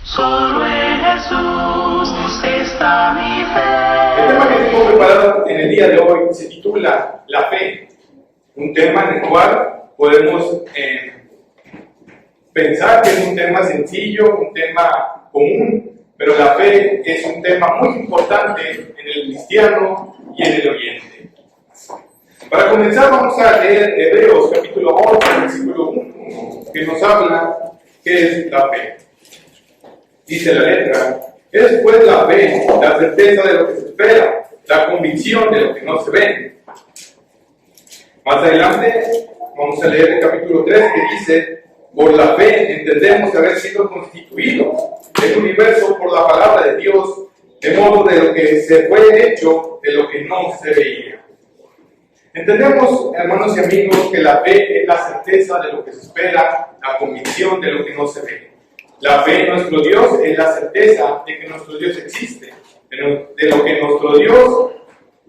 Solo en Jesús está mi fe. El tema que tengo preparado en el día de hoy se titula La fe, un tema en el cual podemos pensar que es un tema sencillo, un tema común, pero la fe es un tema muy importante en el cristiano y en el oyente. Para comenzar vamos a leer Hebreos capítulo 11, versículo 1, que nos habla qué es la fe. Dice la letra: es pues la fe, la certeza de lo que se espera, la convicción de lo que no se ve. Más adelante vamos a leer el capítulo 3 que dice: por la fe entendemos haber sido constituido el universo por la palabra de Dios, de modo de lo que se fue hecho de lo que no se veía. Entendemos, hermanos y amigos, que la fe es la certeza de lo que se espera, la convicción de lo que no se ve. La fe en nuestro Dios es la certeza de que nuestro Dios existe, de lo que nuestro Dios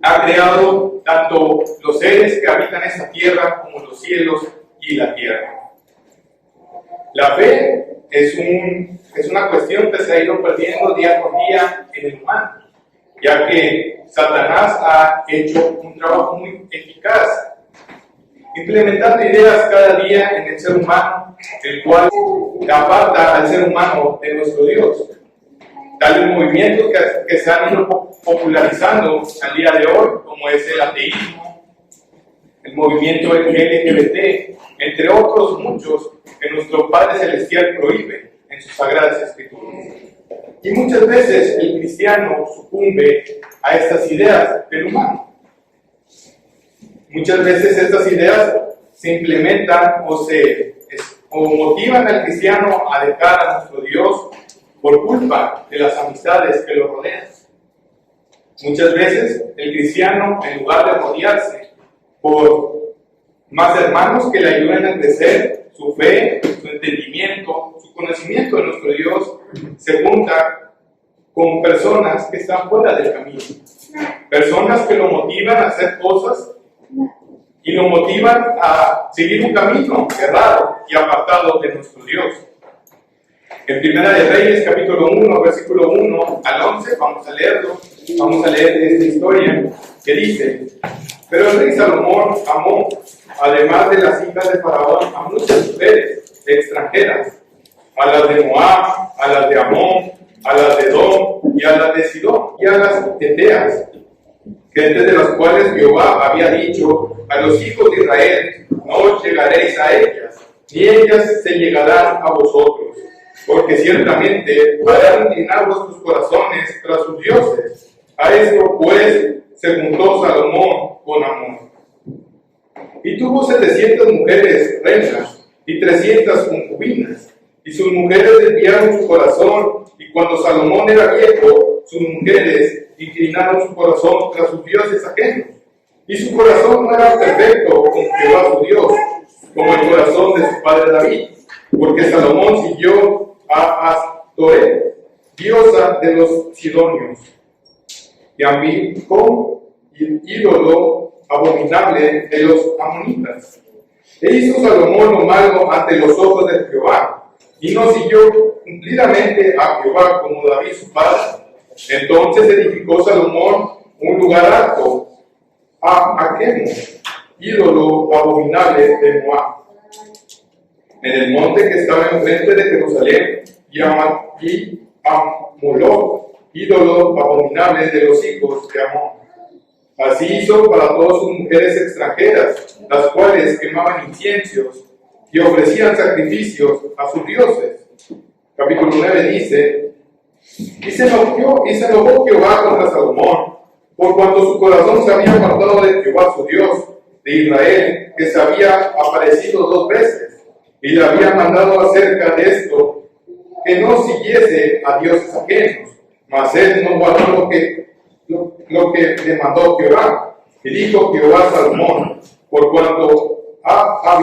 ha creado tanto los seres que habitan esta tierra como los cielos y la tierra. La fe es una cuestión que se ha ido perdiendo día por día en el humano, ya que Satanás ha hecho un trabajo muy eficaz, implementando ideas cada día en el ser humano, el cual aparta al ser humano de nuestro Dios. Tales movimientos que se han ido popularizando al día de hoy, como es el ateísmo, el movimiento LGBT, entre otros muchos que nuestro Padre Celestial prohíbe en sus sagradas escrituras. Y muchas veces el cristiano sucumbe a estas ideas del humano. Muchas veces estas ideas se implementan o motivan al cristiano a dejar a nuestro Dios por culpa de las amistades que lo rodean. Muchas veces el cristiano, en lugar de rodearse por más hermanos que le ayuden a crecer su fe, su entendimiento, su conocimiento de nuestro Dios, se junta con personas que están fuera del camino. Personas que lo motivan a hacer cosas y lo motivan a seguir un camino errado y apartado de nuestro Dios. En Primera de Reyes, capítulo 1, versículo 1 al 11, vamos a leerlo. Vamos a leer esta historia que dice: pero el rey Salomón amó, además de las hijas de Faraón, a muchas mujeres extranjeras, a las de Moab, a las de Amón, a las de Edom y a las de Sidón y a las eteas, gentes de las cuales Jehová había dicho a los hijos de Israel: no os llegaréis a ellas, ni ellas se llegarán a vosotros, porque ciertamente harán inclinar vuestros corazones tras sus dioses. A esto pues se juntó Salomón con Amón. Y tuvo 700 mujeres reinas y 300 concubinas, y sus mujeres desviaron su corazón, y cuando Salomón era viejo, sus mujeres inclinaron su corazón tras sus dioses ajenos. Y su corazón no era perfecto con Jehová su Dios, como el corazón de su padre David, porque Salomón siguió a Astoret, diosa de los sidonios, y a Milcom, ídolo abominable de los amonitas. E hizo Salomón lo malo ante los ojos de Jehová, y no siguió cumplidamente a Jehová como David su padre. Entonces edificó Salomón un lugar alto a Aquemo, ídolo abominable de Moab, en el monte que estaba enfrente de Jerusalén, y a Moloc, ídolo abominable de los hijos de Amón. Así hizo para todas sus mujeres extranjeras, las cuales quemaban inciensos y ofrecían sacrificios a sus dioses. Capítulo 9 dice: y se enojó Jehová contra Salomón, por cuanto su corazón se había apartado de Jehová su Dios, de Israel, que se había aparecido 2 veces, y le había mandado acerca de esto, que no siguiese a dioses ajenos. Mas él no guardó lo que le mandó Jehová. Y dijo Jehová a Salomón: por cuanto ha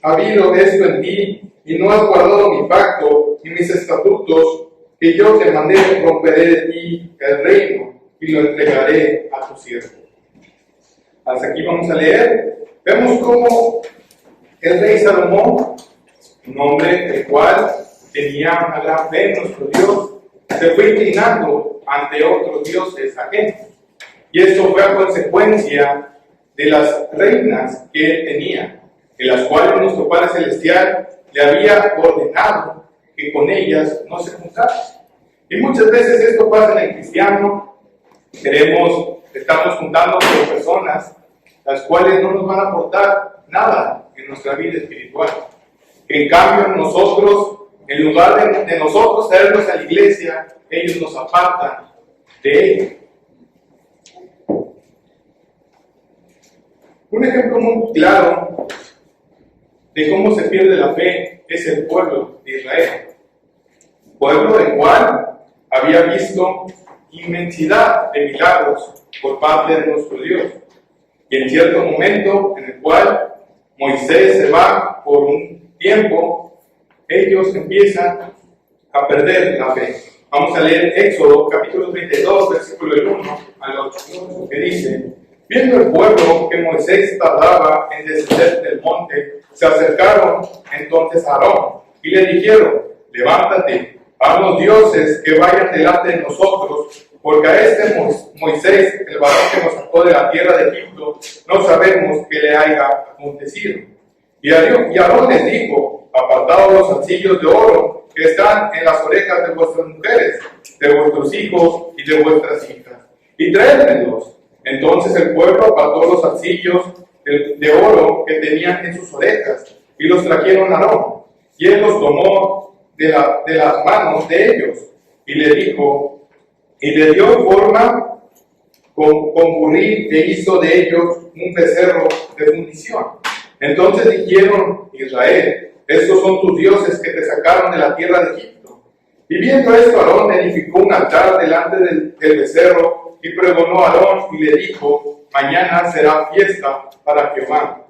habido esto en ti, y no has guardado mi pacto y mis estatutos, que yo te mandé, romperé de ti el reino y lo entregaré a tu siervo. Hasta aquí vamos a leer. Vemos cómo el rey Salomón, un hombre el cual tenía una gran fe en nuestro Dios, se fue inclinando ante otros dioses ajenos. Y esto fue a consecuencia de las reinas que él tenía, en las cuales nuestro Padre Celestial le había ordenado que con ellas no se juntara. Y muchas veces esto pasa en el cristiano. Estamos juntando con personas las cuales no nos van a aportar nada en nuestra vida espiritual. En cambio, nosotros, en lugar de nosotros traerlos a la iglesia, ellos nos apartan de ellos. Un ejemplo muy claro de cómo se pierde la fe es el pueblo de Israel. Pueblo del cual había visto inmensidad de milagros por parte de nuestro Dios. Y en cierto momento en el cual Moisés se va por un tiempo, ellos empiezan a perder la fe. Vamos a leer Éxodo capítulo 32, versículo del 1 al 8, que dice: viendo el pueblo que Moisés tardaba en descender del monte, se acercaron entonces a Aarón y le dijeron: levántate, haznos dioses que vayan delante de nosotros, porque a este Moisés, el varón que nos sacó de la tierra de Egipto, no sabemos qué le haya acontecido. Y Aarón les dijo: apartaos los zarcillos de oro que están en las orejas de vuestras mujeres, de vuestros hijos y de vuestras hijas, y traédmelos. Entonces el pueblo apartó los zarcillos de oro que tenían en sus orejas, y los trajeron a Aarón, y él los tomó de las manos de ellos, y le dijo, y le dio forma con burril, e hizo de ellos un becerro de fundición. Entonces dijeron: Israel, estos son tus dioses que te sacaron de la tierra de Egipto. Y viendo esto, Aarón edificó un altar delante del becerro, y pregonó a Aarón y le dijo: mañana será fiesta para Jehová.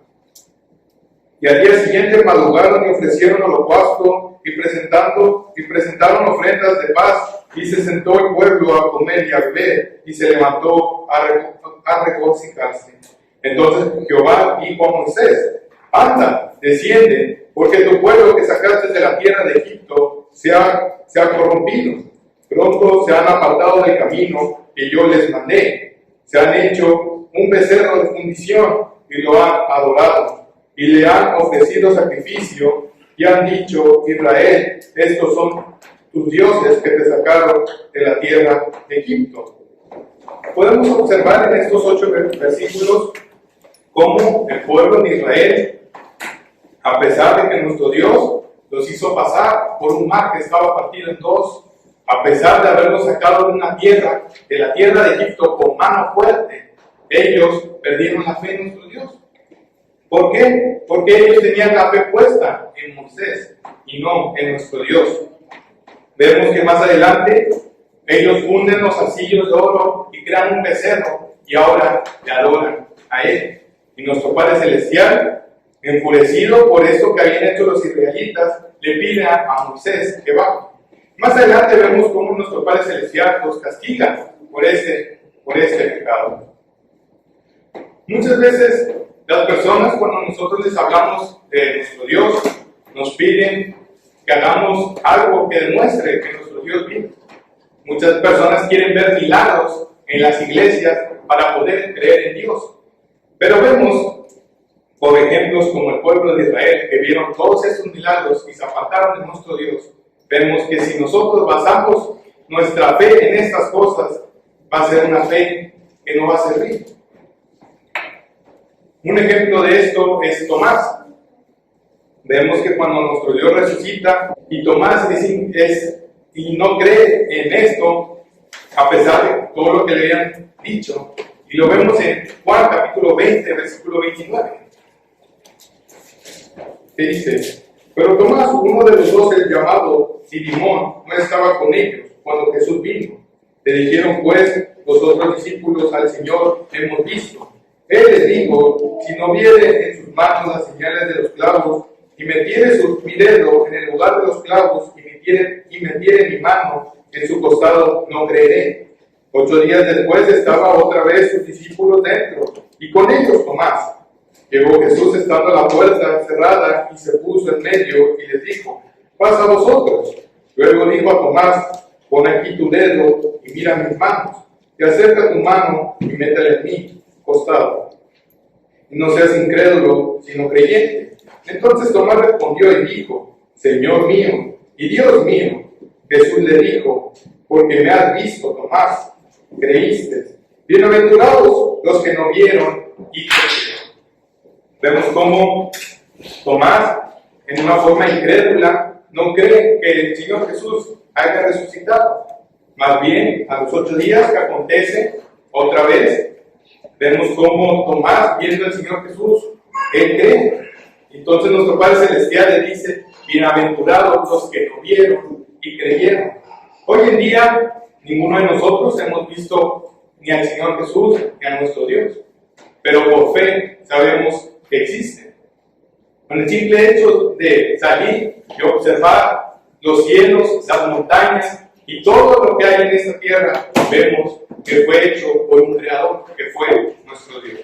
Y al día siguiente madrugaron y ofrecieron holocausto y presentaron ofrendas de paz, y se sentó el pueblo a comer y a beber, y se levantó a regocijarse. Entonces Jehová dijo a Moisés: anda, desciende, porque tu pueblo que sacaste de la tierra de Egipto se ha corrompido. Pronto se han apartado del camino que yo les mandé. Se han hecho un becerro de fundición y lo han adorado, y le han ofrecido sacrificio, y han dicho: Israel, estos son tus dioses que te sacaron de la tierra de Egipto. Podemos observar en estos 8 versículos cómo el pueblo de Israel, a pesar de que nuestro Dios los hizo pasar por un mar que estaba partido en dos, a pesar de haberlos sacado de la tierra de Egipto con mano fuerte, ellos perdieron la fe en nuestro Dios. ¿Por qué? Porque ellos tenían la fe puesta en Moisés y no en nuestro Dios. Vemos que más adelante ellos funden los zarcillos de oro y crean un becerro, y ahora le adoran a él. Y nuestro Padre Celestial, enfurecido por esto que habían hecho los israelitas, le pide a Moisés que baje. Más adelante vemos cómo nuestro Padre Celestial los castiga por este pecado. Muchas veces las personas, cuando nosotros les hablamos de nuestro Dios, nos piden que hagamos algo que demuestre que nuestro Dios vive. Muchas personas quieren ver milagros en las iglesias para poder creer en Dios. Pero vemos, por ejemplos, como el pueblo de Israel, que vieron todos esos milagros y se apartaron de nuestro Dios. Vemos que si nosotros basamos nuestra fe en estas cosas, va a ser una fe que no va a servir. Un ejemplo de esto es Tomás. Vemos que cuando nuestro Dios resucita y Tomás y no cree en esto, a pesar de todo lo que le habían dicho, y lo vemos en Juan capítulo 20, versículo 29, que dice: pero Tomás, uno de los 12, llamado Dilimón, no estaba con ellos cuando Jesús vino. Le dijeron pues los otros discípulos: al Señor hemos visto. Él les dijo: si no viere en sus manos las señales de los clavos, y metiere mi dedo en el lugar de los clavos, y metiere mi mano en su costado, no creeré. 8 días después estaba otra vez sus discípulos dentro, y con ellos Tomás. Llegó Jesús estando la puerta cerrada, y se puso en medio, y les dijo: paz a vosotros. Luego dijo a Tomás, pon aquí tu dedo y mira mis manos, y acerca tu mano y métela en mi costado. Y no seas incrédulo, sino creyente. Entonces Tomás respondió y dijo, Señor mío y Dios mío. Jesús le dijo, porque me has visto, Tomás, creíste. Bienaventurados los que no vieron y creyeron. Vemos cómo Tomás, en una forma incrédula, no cree que el Señor Jesús haya resucitado. Más bien, a los 8 días que acontece, otra vez, vemos cómo Tomás, viendo al Señor Jesús, él cree. Entonces nuestro Padre Celestial le dice, bienaventurados los que no vieron y creyeron. Hoy en día, ninguno de nosotros hemos visto ni al Señor Jesús ni a nuestro Dios, pero por fe sabemos que existe. Con el simple hecho de salir y observar los cielos, las montañas y todo lo que hay en esta tierra, vemos que fue hecho por un creador, que fue nuestro Dios.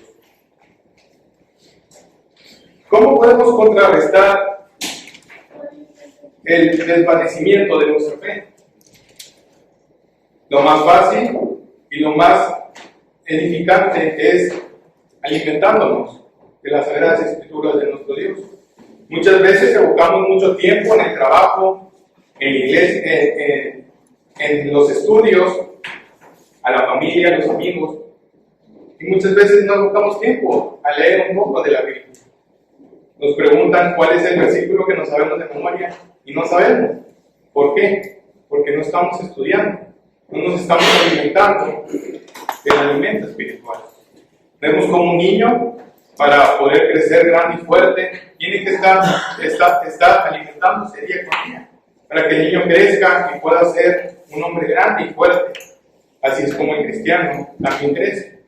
¿Cómo podemos contrarrestar el desvanecimiento de nuestra fe? Lo más fácil y lo más edificante es alimentándonos de las Sagradas Escrituras de nuestro Dios. Muchas veces evocamos mucho tiempo en el trabajo, en la iglesia, en los estudios, a la familia, a los amigos, y muchas veces no evocamos tiempo a leer un poco de la Biblia. Nos preguntan cuál es el versículo que no sabemos de memoria y no sabemos. ¿Por qué? Porque no estamos estudiando, no nos estamos alimentando del alimento espiritual. Vemos como un niño, para poder crecer grande y fuerte, tiene que estar alimentándose día con día, para que el niño crezca y pueda ser un hombre grande y fuerte. Así es como el cristiano también crece.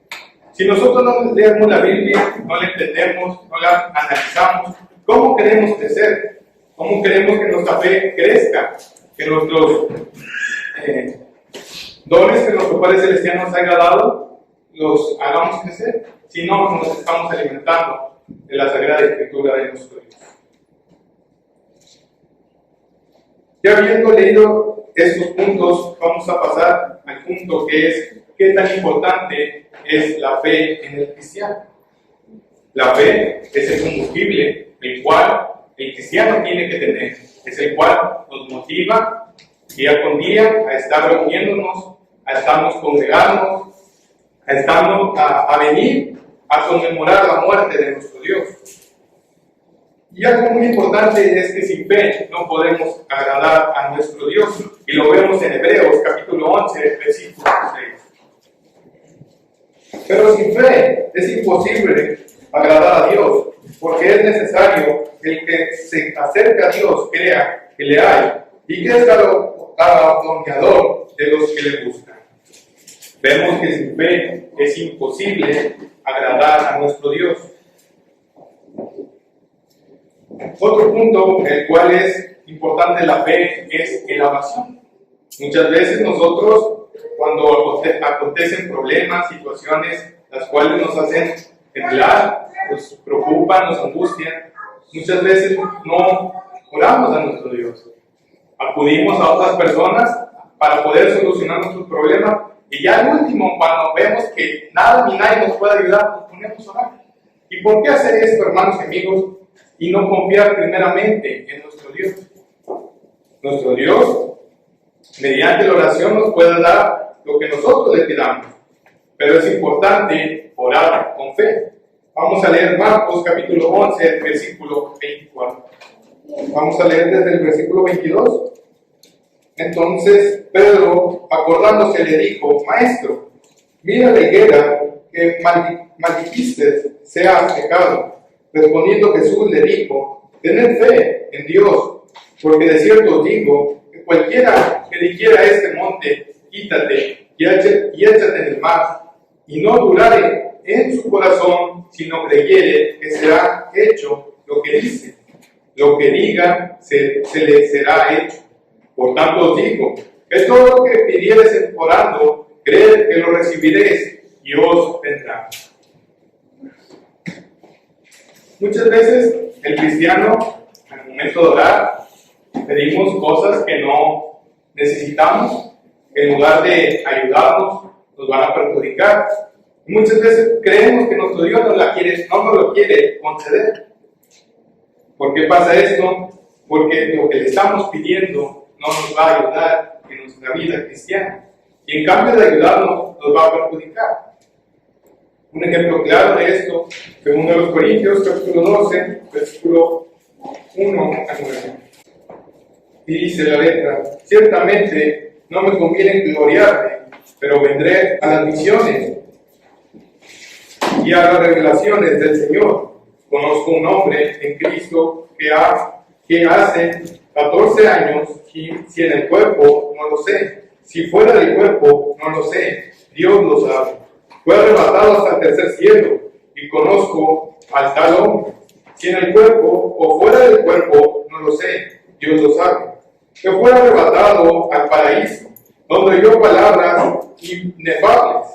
Si nosotros no leemos la Biblia, no la entendemos, no la analizamos, ¿cómo queremos crecer? ¿Cómo queremos que nuestra fe crezca? Que nuestros dones que nuestro Padre Celestial nos haya dado, los hagamos crecer. Si no, nos estamos alimentando de la Sagrada Escritura de nuestro Dios. Ya habiendo leído estos puntos, vamos a pasar al punto que es qué tan importante es la fe en el cristiano. La fe es el combustible el cual el cristiano tiene que tener, es el cual nos motiva día con día a estar reuniéndonos, a estarnos congregando, a venir a conmemorar la muerte de nuestro Dios. Y algo muy importante es que sin fe no podemos agradar a nuestro Dios, y lo vemos en Hebreos capítulo 11, versículo 6. Pero sin fe es imposible agradar a Dios, porque es necesario que el que se acerca a Dios crea que le hay y que es galardonador de los que le buscan. Vemos que sin fe es imposible agradar a nuestro Dios. Otro punto, el cual es importante la fe, es la oración. Muchas veces nosotros, cuando acontecen problemas, situaciones, las cuales nos hacen temblar, nos preocupan, nos angustian, muchas veces no oramos a nuestro Dios. Acudimos a otras personas para poder solucionar nuestros problemas, y ya al último, cuando vemos que nada ni nadie nos puede ayudar, nos ponemos a orar. ¿Y por qué hacer esto, hermanos y amigos, y no confiar primeramente en nuestro Dios? Nuestro Dios, mediante la oración, nos puede dar lo que nosotros le pidamos, pero es importante orar con fe. Vamos a leer Marcos capítulo 11, versículo 24. Vamos a leer desde el versículo 22. Entonces Pedro, acordándose, le dijo: Maestro, mira la higuera que maldijiste sea secado. Respondiendo Jesús le dijo: Tened fe en Dios, porque de cierto os digo que cualquiera que dijera a este monte, quítate y échate en el mar, y no dudare en su corazón, sino creyere que será hecho lo que dice, lo que diga se le será hecho. Por tanto os digo, que todo lo que pidiereis orando, creed que lo recibiréis y os vendrá. Muchas veces el cristiano, al momento de orar, Pedimos cosas que no necesitamos, que en lugar de ayudarnos, nos van a perjudicar. Muchas veces creemos que nuestro Dios no nos lo quiere conceder. ¿Por qué pasa esto? Porque lo que le estamos pidiendo no nos va a ayudar en nuestra vida cristiana. Y en cambio de ayudarnos, nos va a perjudicar. Un ejemplo claro de esto, según los Corintios, capítulo 12, versículo 1 a 9. Y dice la letra: ciertamente no me conviene gloriarme, pero vendré a las visiones y a las revelaciones del Señor. Conozco un hombre en Cristo que hace 14 años, y si en el cuerpo, no lo sé. Si fuera del cuerpo, no lo sé. Dios lo sabe. Fue arrebatado hasta el tercer cielo, y conozco al tal hombre. Si en el cuerpo o fuera del cuerpo, no lo sé. Dios lo sabe. Que fue arrebatado al paraíso, donde oyó palabras inefables,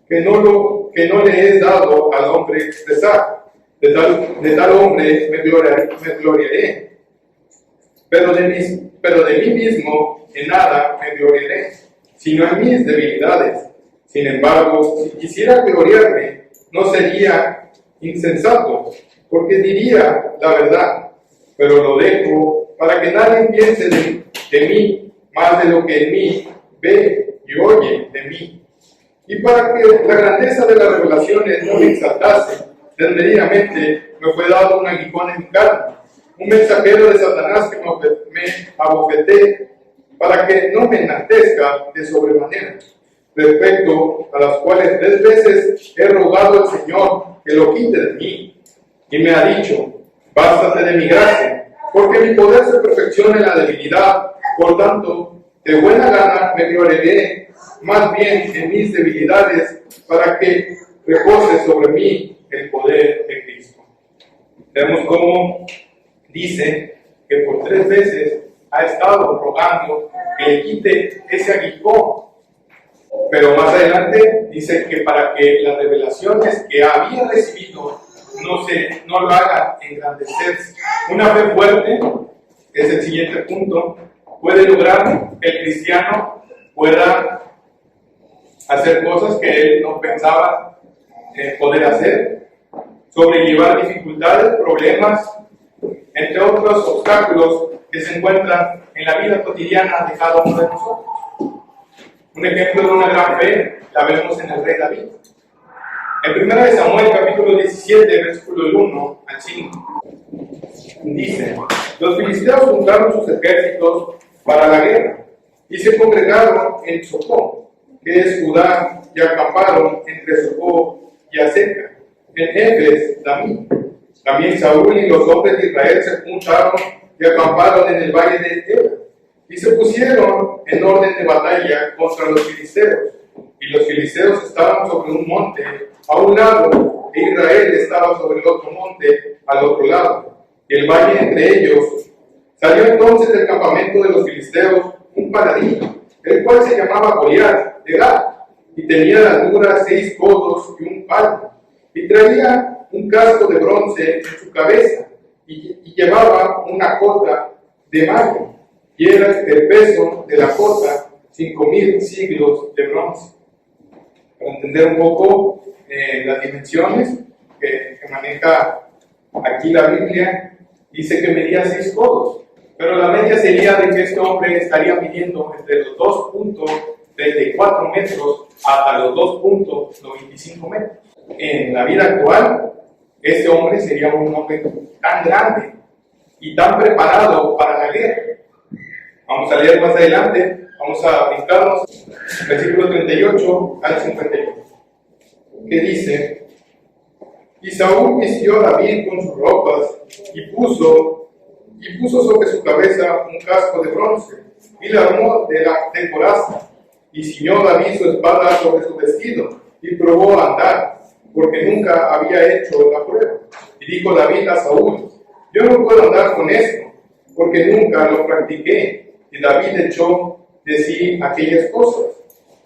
que no le es dado al hombre expresar. De tal hombre me gloriaré. Pero de mí mismo en nada me gloriaré, sino en mis debilidades. Sin embargo, si quisiera gloriarme, no sería insensato, porque diría la verdad. Pero lo dejo para que nadie piense de mí más de lo que en mí ve y oye de mí. Y para que la grandeza de las revelaciones no me exaltase, desmedidamente me fue dado un aguijón en mi carne, un mensajero de Satanás que me abofeté, para que no me enaltezca de sobremanera, respecto a las cuales 3 veces he rogado al Señor que lo quite de mí. Y me ha dicho: bástate de mi gracia, porque mi poder se perfecciona en la debilidad. Por tanto, de buena gana me gloriaré más bien en mis debilidades, para que repose sobre mí el poder de Cristo. Vemos cómo dice que por 3 veces ha estado rogando que le quite ese aguijón. Pero más adelante dice que para que las revelaciones que había recibido no lo hagan engrandecerse. Una fe fuerte, es el siguiente punto, puede lograr que el cristiano pueda hacer cosas que él no pensaba poder hacer, sobrellevar dificultades, problemas, entre otros obstáculos que se encuentran en la vida cotidiana de cada uno de nosotros. Un ejemplo de una gran fe la vemos en el rey David. En 1 Samuel capítulo 17, versículo 1 al 5, dice: los filisteos juntaron sus ejércitos para la guerra y se congregaron en Socó, que es Judá, y acamparon entre Socó y Azeca, en Efes Damí. También Saúl y los hombres de Israel se juntaron y acamparon en el valle de Ela, y se pusieron en orden de batalla contra los filisteos. Y los filisteos estaban sobre un monte a un lado, e Israel estaba sobre el otro monte al otro lado, y el valle entre ellos. Salió entonces del campamento de los filisteos un paladín, el cual se llamaba Goliat de Gat, y tenía de altura 6 codos y un palmo, y traía un casco de bronce en su cabeza, y llevaba una cota de malla, y era el peso de la cota 5,000 siglos de bronce. Para entender un poco las dimensiones que maneja aquí la Biblia, dice que medía 6 codos, pero la media sería de que este hombre estaría midiendo entre los 2.34 metros hasta los 2.95 metros. En la vida actual, este hombre sería un hombre tan grande y tan preparado para la guerra. Vamos a leer más adelante, vamos a brincarnos, versículo 38 al 51, que dice: y Saúl vistió a David con sus ropas y puso sobre su cabeza un casco de bronce y la armó de coraza, y ciñó David su espada sobre su vestido y probó a andar, porque nunca había hecho la prueba. Y dijo David a Saúl: yo no puedo andar con esto, porque nunca lo practiqué. Y David echó de sí aquellas cosas,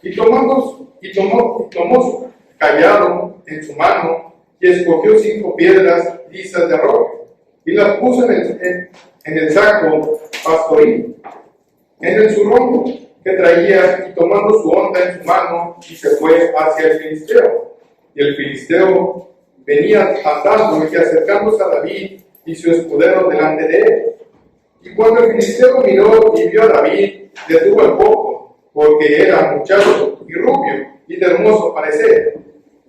y tomó su callado en su mano, y escogió 5 piedras lisas de roca, y las puso en el saco pastoril, en el zurrón que traía, y tomando su honda en su mano, y se fue hacia el filisteo. Y el filisteo venía andando y acercándose a David y su escudero delante de él. Y cuando el filisteo miró y vio a David, detuvo el poco, porque era muchacho y rubio y de hermoso parecer.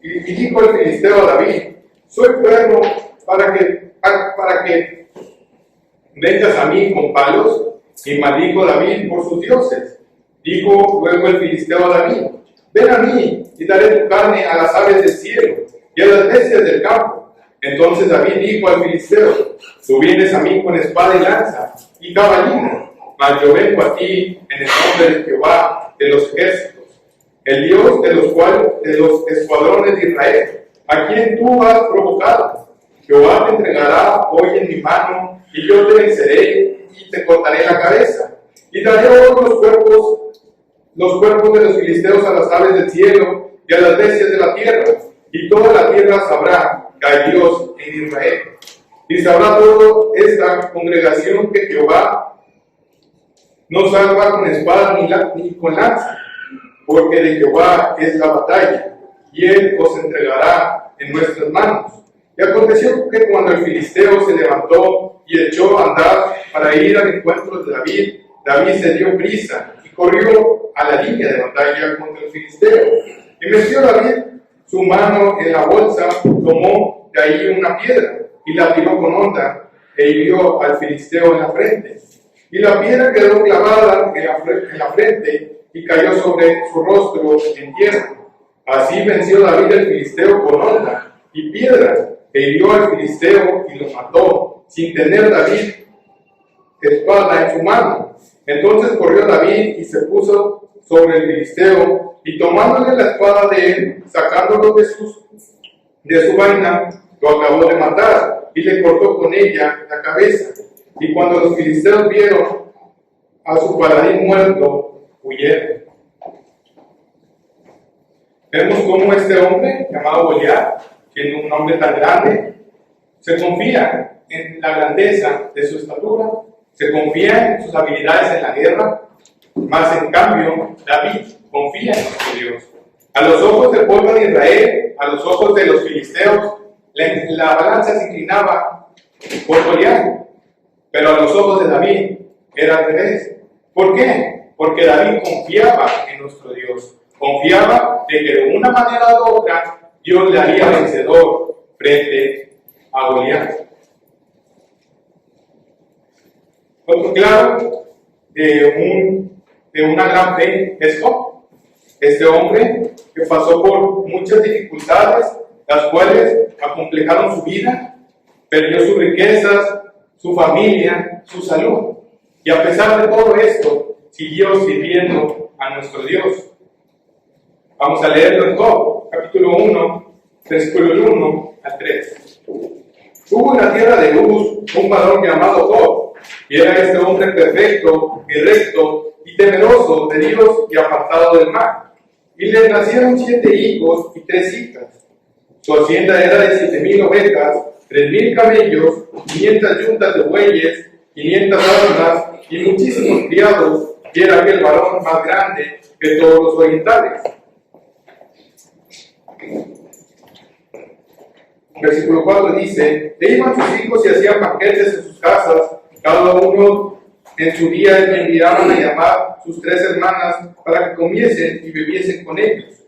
Y dijo el filisteo a David: soy perro para que vengas a mí con palos. Y maldijo David por sus dioses. Dijo luego el filisteo a David: ven a mí y daré tu carne a las aves del cielo y a las bestias del campo. Entonces David dijo al filisteo: tú vienes a mí con espada y lanza y cabalina, mas yo vengo a ti en el nombre de Jehová de los ejércitos, el Dios de los escuadrones de Israel, a quien tú has provocado. Jehová te entregará hoy en mi mano, y yo te venceré y te cortaré la cabeza, y daré hoy los cuerpos de los filisteos a las aves del cielo y a las bestias de la tierra, y toda la tierra sabrá que hay Dios en Israel. Y sabrá toda esta congregación que Jehová no salva con espada ni con lanza, porque de Jehová es la batalla, y él os entregará en nuestras manos. Y aconteció que cuando el filisteo se levantó y echó a andar para ir al encuentro de David, David se dio prisa y corrió a la línea de batalla contra el filisteo. Y metió David su mano en la bolsa, tomó de ahí una piedra y la tiró con honda e hirió al filisteo en la frente. Y la piedra quedó clavada en la frente y cayó sobre su rostro en tierra. Así venció David al filisteo con honda y piedra, e hirió al filisteo y lo mató, sin tener David espada en su mano. Entonces corrió David y se puso sobre el filisteo, y tomándole la espada de él, sacándolo de su vaina, lo acabó de matar, y le cortó con ella la cabeza. Y cuando los filisteos vieron a su paladín muerto, huyeron. Vemos cómo este hombre, llamado Goliat, siendo un hombre tan grande, se confía en la grandeza de su estatura, se confía en sus habilidades en la guerra, mas en cambio David confía en nuestro Dios. A los ojos del pueblo de Israel, a los ojos de los filisteos, la balanza se inclinaba por Goliat, pero a los ojos de David era al revés. ¿Por qué? Porque David confiaba en nuestro Dios, confiaba de que de una manera u otra Dios le haría vencedor frente a Goliat. Otro claro de una gran fe es Job. Este hombre que pasó por muchas dificultades, las cuales acomplejaron su vida, perdió sus riquezas, su familia, su salud. Y a pesar de todo esto, siguió sirviendo a nuestro Dios. Vamos a leerlo en Job, capítulo 1, versículo 1 al 3. Hubo en la tierra de Uz un varón llamado Job, y era este hombre perfecto y recto y temeroso de Dios y apartado del mal. Y le nacieron 7 hijos y 3 hijas. Su hacienda era de 7,000 ovejas, 3,000 camellos, 500 yuntas de bueyes, 500 asnas y muchísimos criados, y era aquel varón más grande que todos los orientales. Versículo 4 dice: e iban sus hijos y hacían banquetes en sus casas, cada uno en su día enviaban a llamar sus 3 hermanas para que comiesen y bebiesen con ellos.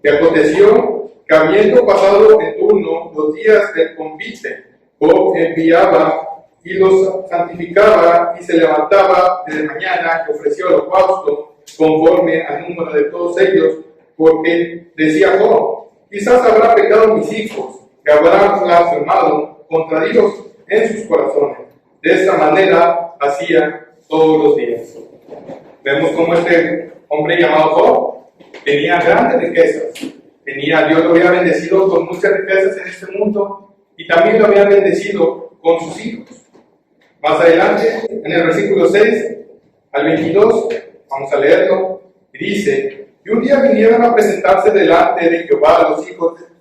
Y aconteció que habiendo pasado en turno los días del convite, Job enviaba y los santificaba y se levantaba de mañana y ofreció holocausto conforme al número de todos ellos, porque decía Job: quizás habrá pecado mis hijos, que habrán blasfemado contra Dios en sus corazones. De esta manera hacía todos los días. Vemos cómo este hombre llamado Job tenía grandes riquezas. Dios lo había bendecido con muchas riquezas en este mundo, y también lo había bendecido con sus hijos. Más adelante, en el versículo 6 al 22, vamos a leerlo, y dice: y un día vinieron a presentarse delante de Jehová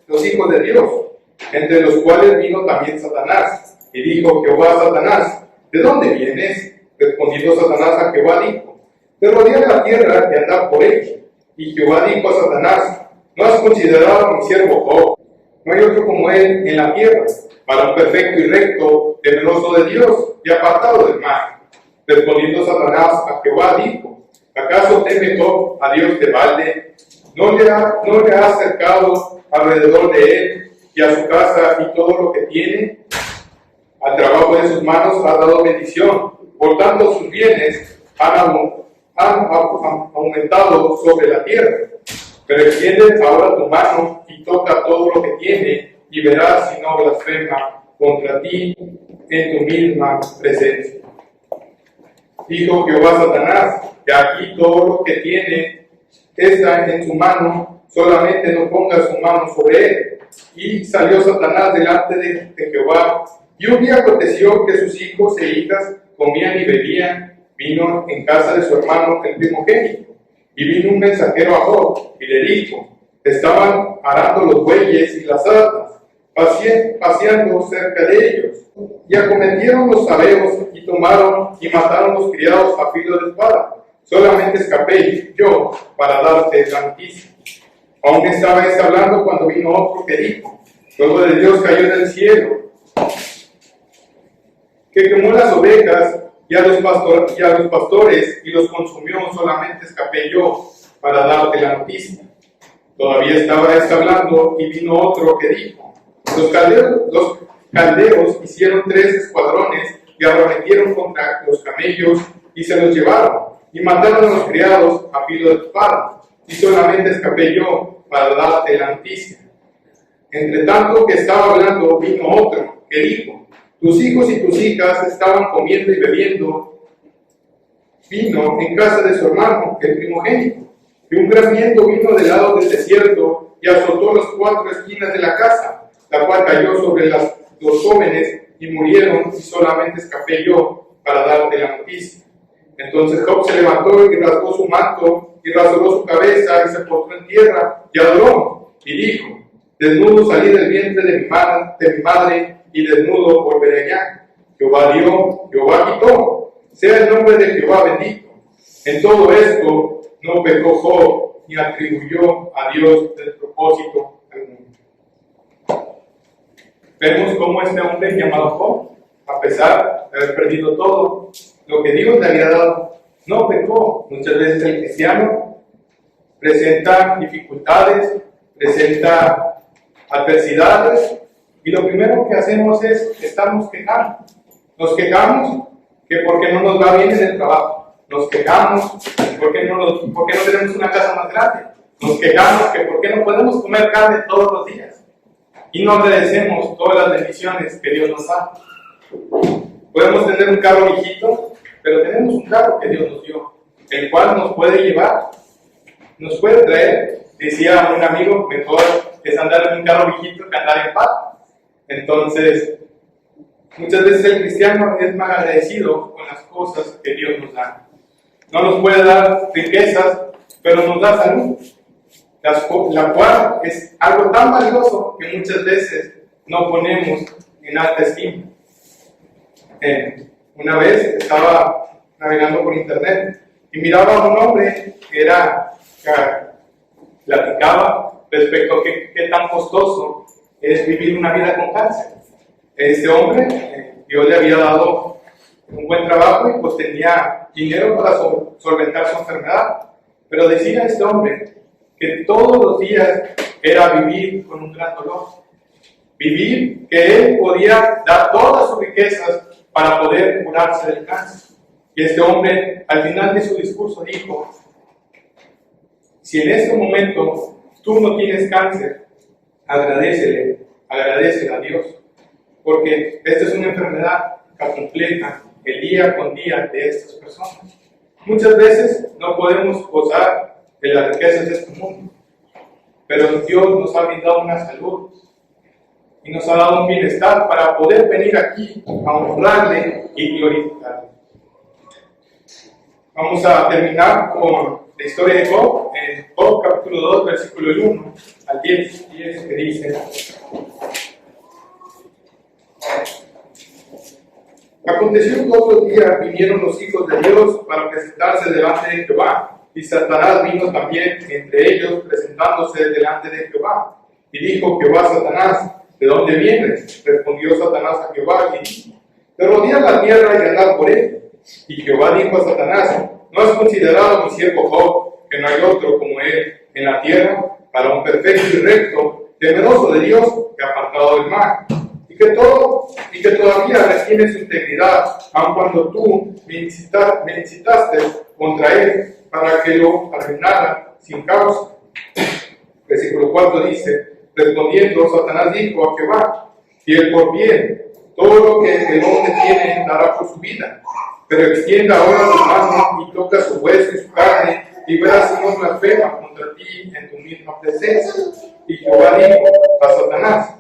los hijos de Dios, entre los cuales vino también Satanás. Y dijo Jehová a Satanás: ¿de dónde vienes? Respondiendo Satanás a Jehová dijo, de rodear la tierra y andar por ella. Y Jehová dijo a Satanás, ¿no has considerado a mi siervo Job? No hay otro como él en la tierra, varón perfecto y recto, temeroso de Dios y apartado del mal. Respondiendo Satanás a Jehová dijo, ¿acaso teme Job a Dios de balde? ¿No le ha acercado alrededor de él y a su casa y todo lo que tiene? Al trabajo de sus manos ha dado bendición, por tanto sus bienes han aumentado sobre la tierra. Pero extiende ahora tu mano y toca todo lo que tiene, y verás si no blasfema contra ti en tu misma presencia. Dijo Jehová a Satanás, que aquí todo lo que tiene está en su mano, solamente no ponga su mano sobre él. Y salió Satanás delante de Jehová, y un día aconteció que sus hijos e hijas comían y bebían vino en casa de su hermano el primogénito. Y vino un mensajero a Job, y le dijo, estaban arando los bueyes y las asnas, paseando cerca de ellos. Y acometieron los sabeos, y tomaron y mataron los criados a filo de espada. Solamente escapé yo para darte la noticia. Aún estaba hablando cuando vino otro que dijo, luego de Dios cayó del cielo, que quemó las ovejas y a los pastores y los consumió. Solamente escapé yo para darte la noticia. Todavía estaba hablando y vino otro que dijo, los caldeos hicieron 3 escuadrones y arremetieron contra los camellos y se los llevaron y mataron a los criados a filo de espada. Y solamente escapé yo para darte la noticia. Entre tanto que estaba hablando, vino otro que dijo, tus hijos y tus hijas estaban comiendo y bebiendo vino en casa de su hermano, el primogénito. Y un gran viento vino del lado del desierto y azotó las 4 esquinas de la casa, la cual cayó sobre los jóvenes y murieron, y solamente escapé yo para darte la noticia. Entonces Job se levantó y rasgó su manto y rasuró su cabeza y se postró en tierra y adoró y dijo, desnudo salí del vientre de mi madre y desnudo volveré allá. Jehová dio, Jehová quitó, sea el nombre de Jehová bendito. En todo esto no pecó Job ni atribuyó a Dios del propósito al mundo. Vemos cómo este hombre llamado Job, a pesar de haber perdido todo lo que Dios le había dado, no pecó. Muchas veces el cristiano presenta dificultades, presenta adversidades, y lo primero que hacemos es estarnos quejando. Nos quejamos que porque no nos va bien en el trabajo, nos quejamos porque no tenemos una casa más grande, nos quejamos que porque no podemos comer carne todos los días, y no agradecemos todas las bendiciones que Dios nos da. Podemos tener un carro viejito, pero tenemos un carro que Dios nos dio, el cual nos puede llevar, nos puede traer. Decía un amigo, mejor es andar en un carro viejito que andar en paz. Entonces, muchas veces el cristiano es mal agradecido con las cosas que Dios nos da. No nos puede dar riquezas, pero nos da salud, la cual es algo tan valioso que muchas veces no ponemos en alta estima. Una vez estaba navegando por internet y miraba a un hombre que platicaba respecto a qué tan costoso es vivir una vida con cáncer. Este hombre, Dios le había dado un buen trabajo y pues tenía dinero para solventar su enfermedad, pero decía este hombre que todos los días era vivir con un gran dolor, vivir que él podía dar todas sus riquezas para poder curarse del cáncer. Y este hombre al final de su discurso dijo, si en este momento tú no tienes cáncer, agradecele a Dios, porque esta es una enfermedad que completa el día con día de estas personas. Muchas veces no podemos gozar de las riquezas de este mundo, pero Dios nos ha brindado una salud y nos ha dado un bienestar para poder venir aquí a honrarle y glorificarle. Vamos a terminar con la historia de Job, en Job capítulo 2, versículo 1 al 10, que dice: Aconteció que otro día vinieron los hijos de Dios para presentarse delante de Jehová, y Satanás vino también entre ellos presentándose delante de Jehová. Y dijo Jehová a Satanás: ¿de dónde vienes? Respondió Satanás a Jehová y dijo: de rodear la tierra y andar por él. Y Jehová dijo a Satanás: ¿no has considerado a mi siervo Job, que no hay otro como él en la tierra, varón perfecto y recto, temeroso de Dios y apartado del mal? Y que todavía retiene su integridad, aun cuando tú me incitaste contra él para que lo arruinara sin causa. Versículo 4 dice: respondiendo, Satanás dijo a Jehová: fiel por bien, todo lo que el hombre tiene dará por su vida. Pero extienda ahora tu mano y toca su hueso y su carne, y verás si no blasfema contra ti en tu misma presencia. Y Jehová dijo a Satanás: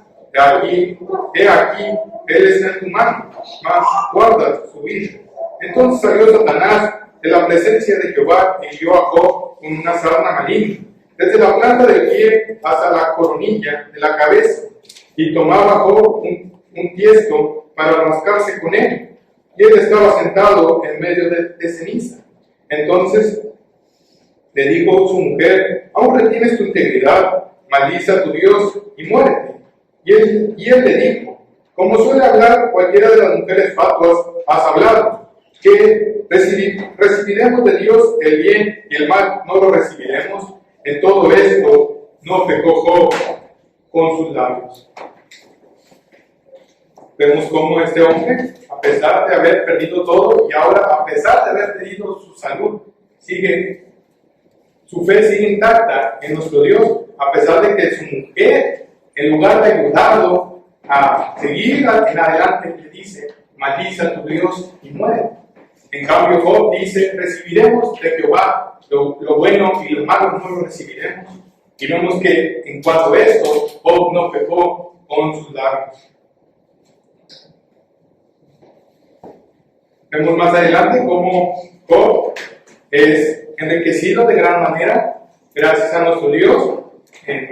he aquí, él está en tu mano, mas guarda su vida. Entonces salió Satanás de la presencia de Jehová y hirió a Job con una sarna maligna, desde la planta del pie hasta la coronilla de la cabeza. Y tomaba Job un tiesto para rascarse con él, y él estaba sentado en medio de ceniza. Entonces le dijo su mujer: aún retienes tu integridad, maldice a tu Dios y muérete. Y él le dijo: como suele hablar cualquiera de las mujeres fatuas, has hablado, que recibiremos de Dios el bien y el mal no lo recibiremos. En todo esto no pecó Job con sus labios. Vemos cómo este hombre, a pesar de haber perdido todo y ahora a pesar de haber perdido su salud, su fe sigue intacta en nuestro Dios, a pesar de que su mujer, en lugar de ayudarlo a seguir en adelante, le dice: maldice a tu Dios y muere. En cambio, Job dice: recibiremos de Jehová lo bueno y lo malo no lo recibiremos. Y vemos que en cuanto a esto, Job no pecó con sus labios. Vemos más adelante cómo Job es enriquecido de gran manera gracias a nuestro Dios.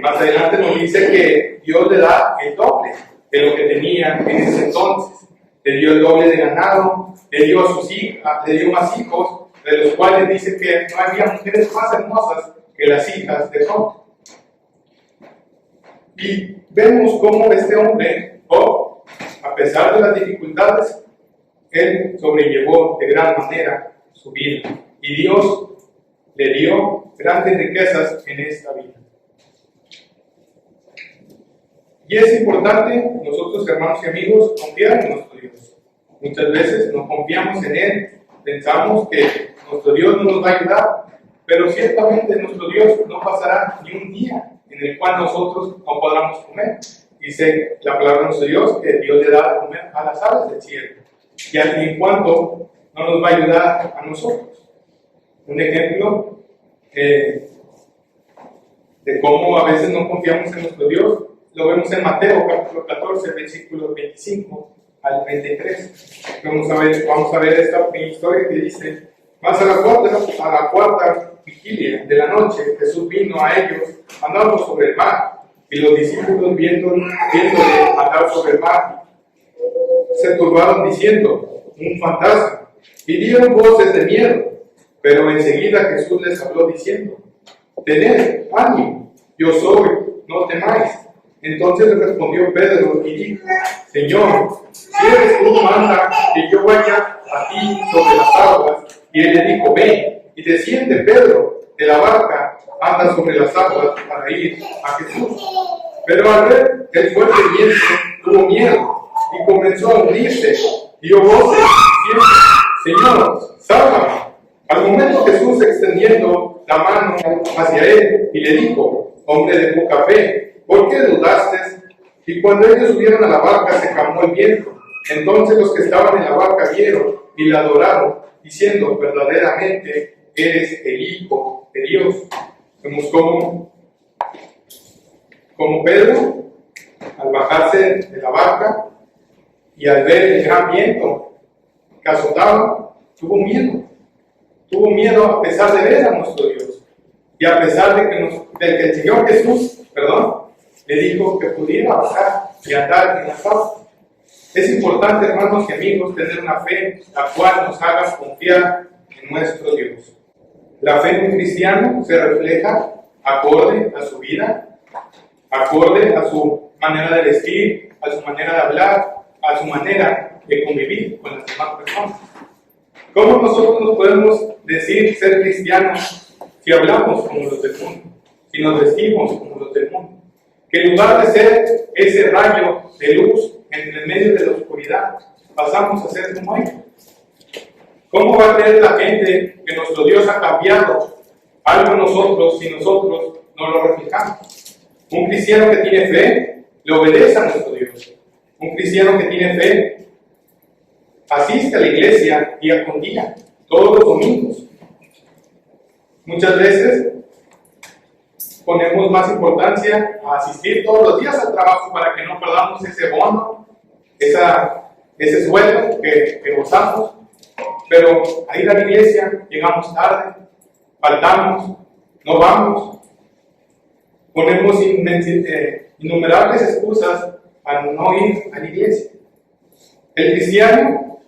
Más adelante nos dice que Dios le da el doble de lo que tenía en ese entonces. Le dio el doble de ganado, le dio a sus hijas, le dio más hijos, de los cuales dice que no había mujeres más hermosas que las hijas de Job. Y vemos cómo este hombre, Job, a pesar de las dificultades, él sobrellevó de gran manera su vida. Y Dios le dio grandes riquezas en esta vida. Y es importante nosotros, hermanos y amigos, confiar en nuestro Dios. Muchas veces no confiamos en Él, pensamos que nuestro Dios no nos va a ayudar, pero ciertamente nuestro Dios no pasará ni un día en el cual nosotros no podamos comer. Dice la palabra de nuestro Dios que Dios le da de comer a las aves del cielo. Y en cuanto no nos va a ayudar a nosotros. Un ejemplo de cómo a veces no confiamos en nuestro Dios lo vemos en Mateo capítulo 14, versículos 25 al 23. Vamos a ver esta historia que dice: más a la cuarta vigilia de la noche, Jesús vino a ellos andando sobre el mar, y los discípulos viéndole andar sobre el mar, se turbaron diciendo: un fantasma, y dieron voces de miedo. Pero enseguida Jesús les habló diciendo: tened ánimo, yo soy, no temáis. Entonces le respondió Pedro y dijo: Señor, si eres tú, manda que yo vaya a ti sobre las aguas. Y él le dijo: ven. Y desciende Pedro de la barca, anda sobre las aguas para ir a Jesús. Pero al ver el fuerte viento, tuvo miedo y comenzó a hundirse. Dio voces diciendo: Señor, sálvame. Al momento Jesús, extendiendo la mano hacia él, y le dijo: hombre de poca fe, ¿por qué dudaste? Y cuando ellos subieron a la barca, se calmó el viento. Entonces los que estaban en la barca vieron y la adoraron, diciendo: verdaderamente eres el Hijo de Dios. Vemos como Pedro, al bajarse de la barca y al ver el gran viento que azotaba, tuvo miedo. Tuvo miedo a pesar de ver a nuestro Dios. Y a pesar de que el Señor Jesús, le dijo que pudiera bajar y andar en las aguas. Es importante, hermanos y amigos, tener una fe la cual nos haga confiar en nuestro Dios. La fe en un cristiano se refleja acorde a su vida, acorde a su manera de vestir, a su manera de hablar, a su manera de convivir con las demás personas. ¿Cómo nosotros nos podemos decir ser cristianos si hablamos como los del mundo, si nos vestimos como los del mundo? Que en lugar de ser ese rayo de luz en el medio de la oscuridad, pasamos a ser como ellos. ¿Cómo va a creer la gente que nuestro Dios ha cambiado algo en nosotros si nosotros no lo reflejamos? Un cristiano que tiene fe le obedece a nuestro Dios. Un cristiano que tiene fe asiste a la iglesia día con día, todos los domingos. Muchas veces ponemos más importancia a asistir todos los días al trabajo para que no perdamos ese bono, ese sueldo que gozamos. Pero a ir a la iglesia llegamos tarde, faltamos, no vamos. Ponemos innumerables excusas para no ir a la iglesia. El cristiano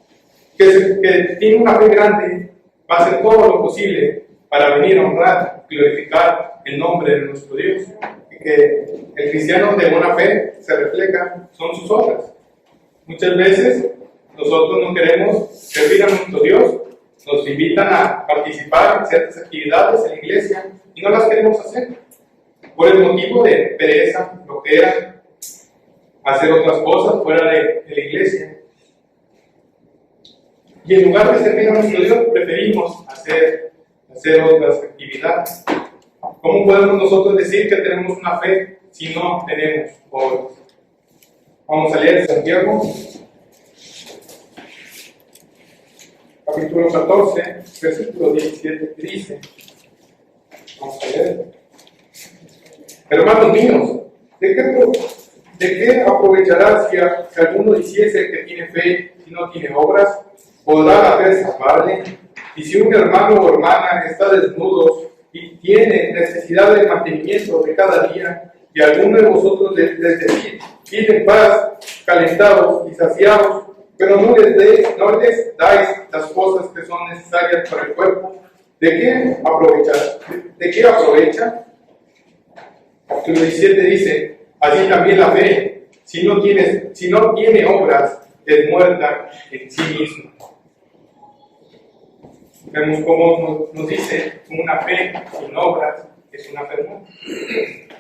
que tiene una fe grande va a hacer todo lo posible para venir a honrar, glorificar el nombre de nuestro Dios. Y que el cristiano de buena fe se refleja son sus obras. Muchas veces nosotros no queremos servir a nuestro Dios, nos invitan a participar en ciertas actividades en la iglesia y no las queremos hacer por el motivo de pereza, flojera, hacer otras cosas fuera de la iglesia. Y en lugar de servir a nuestro Dios, preferimos hacer otras actividades. ¿Cómo podemos nosotros decir que tenemos una fe si no tenemos obras? Vamos a leer Santiago, capítulo 14, versículo 17, que dice, vamos a leer: hermanos míos, ¿de qué aprovechará si alguno hiciese que tiene fe y no tiene obras? ¿Podrá la fe salvarle? Y si un hermano o hermana está desnudo y tiene necesidad de mantenimiento de cada día, y alguno de vosotros les decir, piden paz, calentados y saciados, pero no les dais las cosas que son necesarias para el cuerpo, ¿de qué aprovecha? Capítulo 17 dice, así también la fe, si no tiene obras, es muerta en sí misma. Vemos cómo nos dice, una fe sin obras es una fe muerta.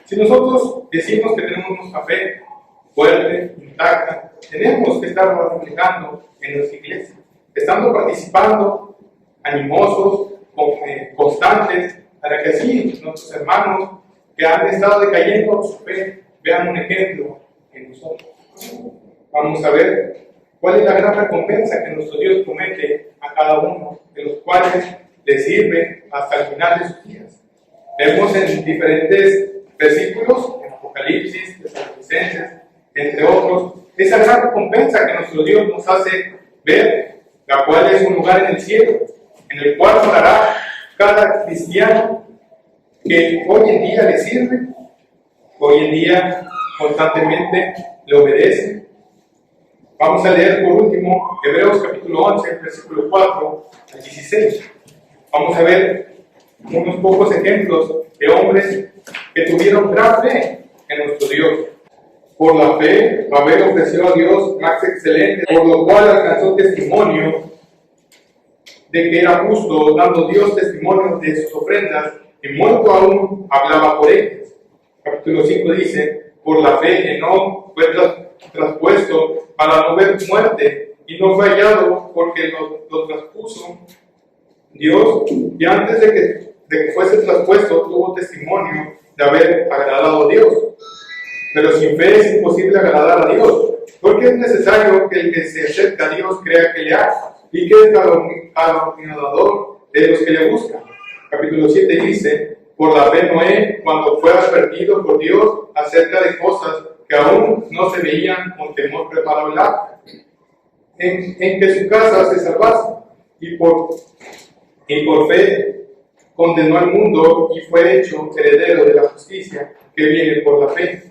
Si nosotros decimos que tenemos nuestra fe fuerte, intacta, tenemos que estar reflejando en nuestra iglesia, estando participando, animosos, constantes, para que así nuestros hermanos que han estado decayendo su fe vean un ejemplo en nosotros. Vamos a ver cuál es la gran recompensa que nuestro Dios promete a cada uno de los cuales le sirve hasta el final de sus días. Vemos en diferentes versículos, en Apocalipsis, Tesalonicenses, entre otros, esa gran recompensa que nuestro Dios nos hace ver, la cual es un lugar en el cielo, en el cual morará cada cristiano que hoy en día le sirve, hoy en día constantemente le obedece. Vamos a leer por último Hebreos capítulo 11, versículo 4 al 16. Vamos a ver unos pocos ejemplos de hombres que tuvieron gran fe en nuestro Dios. Por la fe, Babel ofreció a Dios más excelente, por lo cual alcanzó testimonio de que era justo, dando Dios testimonio de sus ofrendas, y muerto aún hablaba por ellas. Capítulo 5 dice, por la fe Enoc fue traspuesto para no ver muerte, y no fue hallado porque lo traspuso Dios, y antes de que fuese traspuesto tuvo testimonio de haber agradado a Dios. Pero sin fe es imposible agradar a Dios, porque es necesario que el que se acerca a Dios crea que le hay, y que es galardonador de los que le buscan. Capítulo 7 dice, por la fe Noé, cuando fue advertido por Dios acerca de cosas que aún no se veían, con temor preparó el arca, en que su casa se salvase, y por fe condenó al mundo y fue hecho heredero de la justicia que viene por la fe.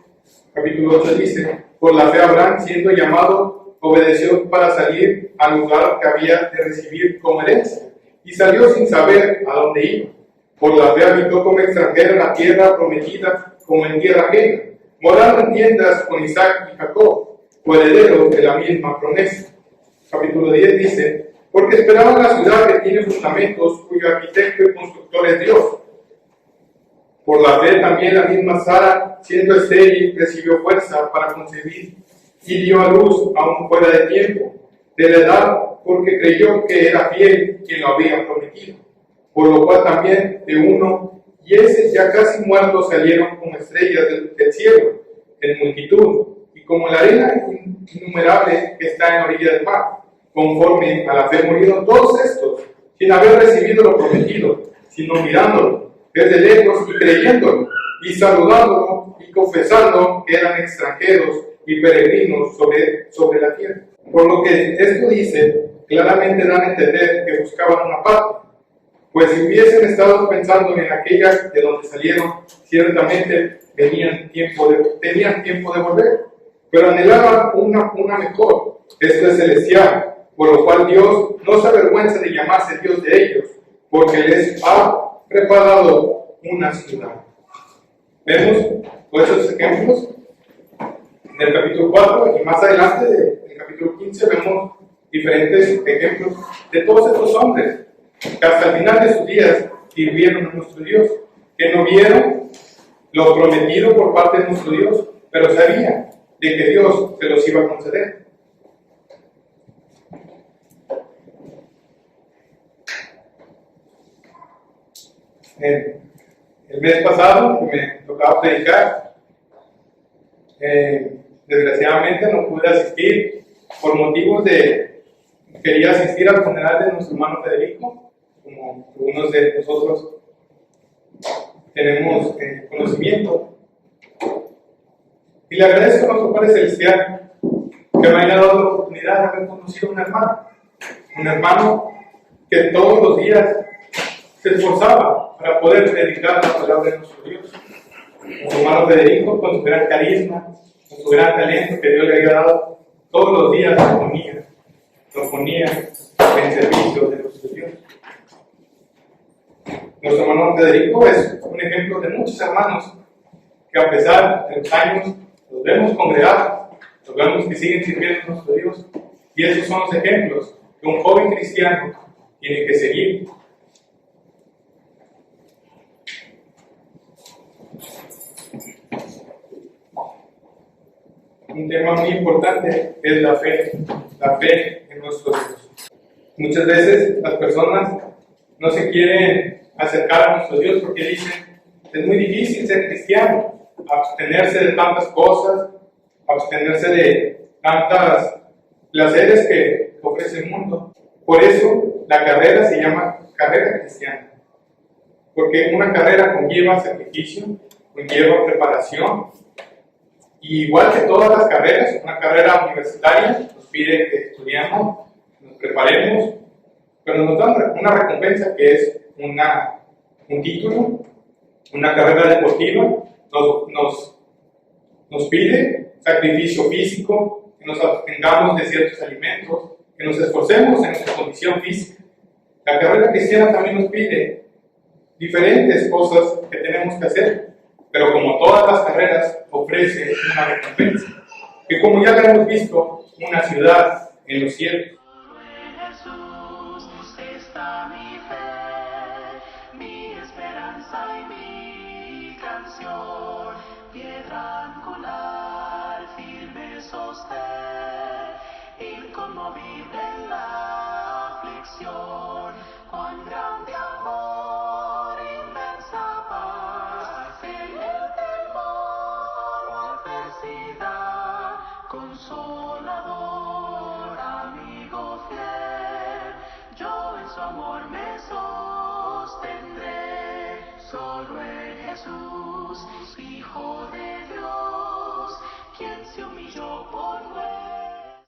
Capítulo 8 dice, por la fe Abraham, siendo llamado, obedeció para salir al lugar que había de recibir como herencia, y salió sin saber a dónde iba. Por la fe habitó como extranjero en la tierra prometida, como en tierra ajena, morando en tiendas con Isaac y Jacob, coherederos de la misma promesa. Capítulo 10 dice: porque esperaban la ciudad que tiene fundamentos, cuyo arquitecto y constructor es Dios. Por la fe también la misma Sara, siendo estéril, recibió fuerza para concebir y dio a luz aún fuera de tiempo, de la edad, porque creyó que era fiel quien lo había prometido. Por lo cual también de uno y ese ya casi muerto salieron como estrellas del cielo, en multitud, y como la arena innumerable que está en la orilla del mar. Conforme a la fe murieron todos estos, sin haber recibido lo prometido, sino mirándolo desde lejos y creyéndolo, y saludándolo y confesando que eran extranjeros y peregrinos sobre la tierra. Por lo que esto dice, claramente dan a entender que buscaban una parte. Pues si hubiesen estado pensando en aquellas de donde salieron, ciertamente tenían tiempo de volver, pero anhelaban una mejor, esto es celestial, por lo cual Dios no se avergüenza de llamarse Dios de ellos, porque les ha preparado una ciudad. Vemos esos ejemplos del capítulo 4 y más adelante del capítulo 15 vemos diferentes ejemplos de todos estos hombres que hasta el final de sus días sirvieron a nuestro Dios, que no vieron lo prometido por parte de nuestro Dios, pero sabían de que Dios se los iba a conceder. El mes pasado que me tocaba predicar, desgraciadamente no pude asistir por motivos quería asistir al funeral de nuestro hermano Federico, como algunos de nosotros tenemos conocimiento. Y le agradezco a nuestro Padre Celestial que me haya dado la oportunidad de haber conocido a un hermano que todos los días se esforzaba para poder predicar la palabra de nuestro Dios. Nuestro hermano Federico, con su gran carisma, con su gran talento que Dios le había dado, todos los días lo ponía en servicio de nuestro Dios. Nuestro hermano Federico es un ejemplo de muchos hermanos que a pesar de los años los vemos congregados, los vemos que siguen sirviendo a nuestro Dios, y esos son los ejemplos que un joven cristiano tiene que seguir. Un tema muy importante es la fe en nuestro Dios. Muchas veces las personas no se quieren acercar a nuestro Dios porque dicen: es muy difícil ser cristiano, abstenerse de tantas cosas, abstenerse de tantos placeres que ofrece el mundo. Por eso la carrera se llama carrera cristiana, porque una carrera conlleva sacrificio, conlleva preparación. Y igual que todas las carreras, una carrera universitaria nos pide que estudiemos, nos preparemos, pero nos dan una recompensa que es un título. Una carrera deportiva nos pide sacrificio físico, que nos abstengamos de ciertos alimentos, que nos esforcemos en nuestra condición física. La carrera cristiana también nos pide diferentes cosas que tenemos que hacer, pero como todas las carreras, ofrece una recompensa, que como ya lo hemos visto, una ciudad en los cielos. En Jesús está mi fe, mi esperanza y mi canción, piedra angular, firme sostén, inconmovible en la aflicción, cuán grande amor, inmensa paz, en el temor o adversidad, consolador, amigo fiel, yo en su amor me sostendré, solo en Jesús, Hijo de Dios, quien se humilló por